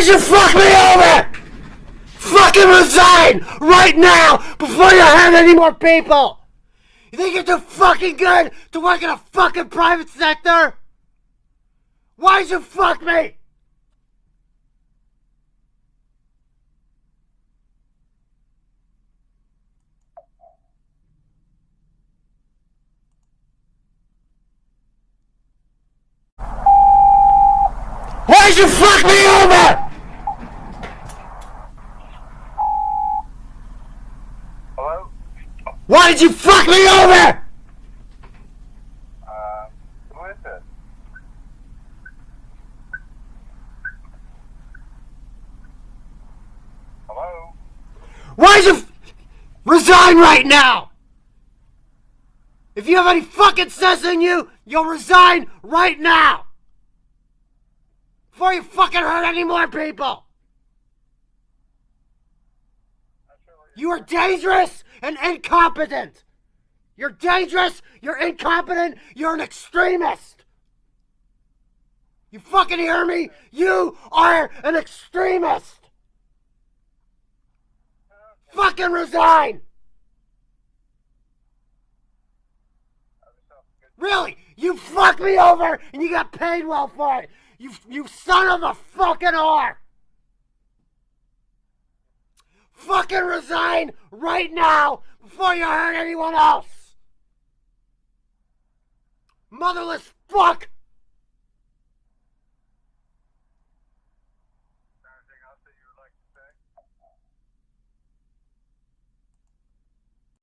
Why'd you fuck me over? Fucking resign right now before you hurt any more people! You think you're too fucking good to work in a fucking private sector? Why'd you fuck me? Why'd you fuck me over? Hello? Why did you fuck me over? Who is this? Hello? Why'd you resign right now? If you have any fucking sense in you, you'll resign right now. Before you fucking hurt any more people. You are dangerous and incompetent. You're dangerous, you're incompetent, you're an extremist. You fucking hear me? You are an extremist. Fucking resign. Really? You fucked me over and you got paid well for it. You son of a fucking whore. Fucking resign right now before you hurt anyone else. Motherless fuck.